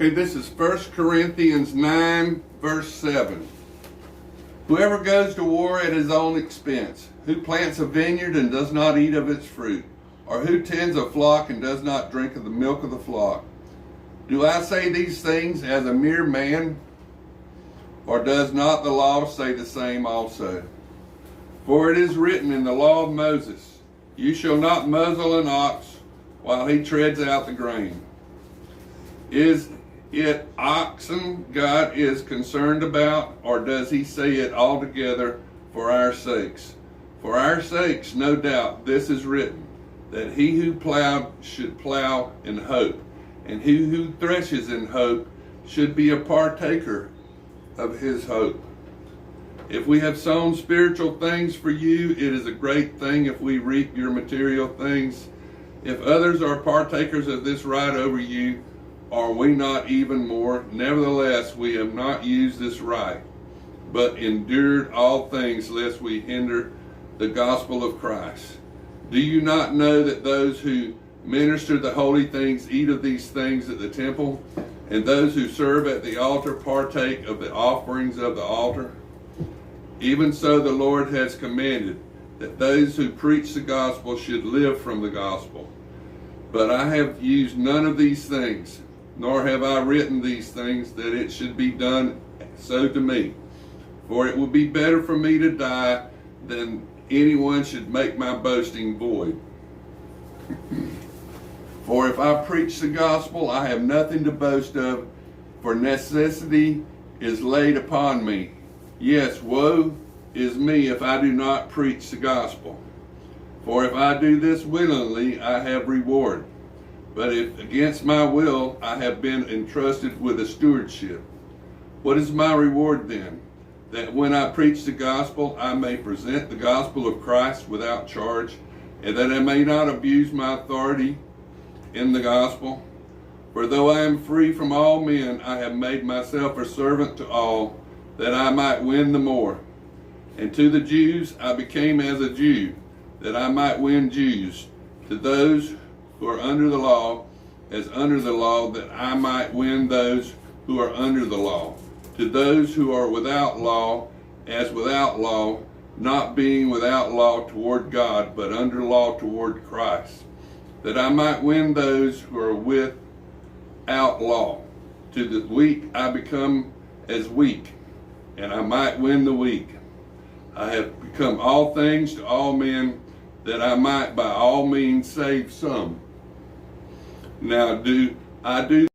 Okay, this is 1 Corinthians 9, verse 7. Whoever goes to war at his own expense, who plants a vineyard and does not eat of its fruit, or who tends a flock and does not drink of the milk of the flock. Do I say these things as a mere man? Or does not the law say the same also? For it is written in the law of Moses, you shall not muzzle an ox while he treads out the grain. Is it oxen God is concerned about, or does he say it altogether for our sakes? For our sakes, no doubt, this is written, that he who plowed should plow in hope, and he who threshes in hope should be a partaker of his hope. If we have sown spiritual things for you, it is a great thing if we reap your material things. If others are partakers of this right over you, are we not even more? Nevertheless, we have not used this right, but endured all things lest we hinder the gospel of Christ. Do you not know that those who minister the holy things eat of these things at the temple, and those who serve at the altar partake of the offerings of the altar? Even so the Lord has commanded that those who preach the gospel should live from the gospel. But I have used none of these things, nor have I written these things that it should be done so to me. For it would be better for me to die than anyone should make my boasting void. For if I preach the gospel, I have nothing to boast of, for necessity is laid upon me. Yes, woe is me if I do not preach the gospel. For if I do this willingly, I have reward. But if against my will, I have been entrusted with a stewardship. What is my reward then? That when I preach the gospel, I may present the gospel of Christ without charge, and that I may not abuse my authority in the gospel. For though I am free from all men, I have made myself a servant to all, that I might win the more. And to the Jews I became as a Jew, that I might win Jews. To those who are under the law, as under the law, that I might win those who are under the law. To those who are without law, as without law, not being without law toward God, but under law toward Christ, that I might win those who are without law. To the weak I become as weak, and I might win the weak. I have become all things to all men, that I might by all means save some. Now I do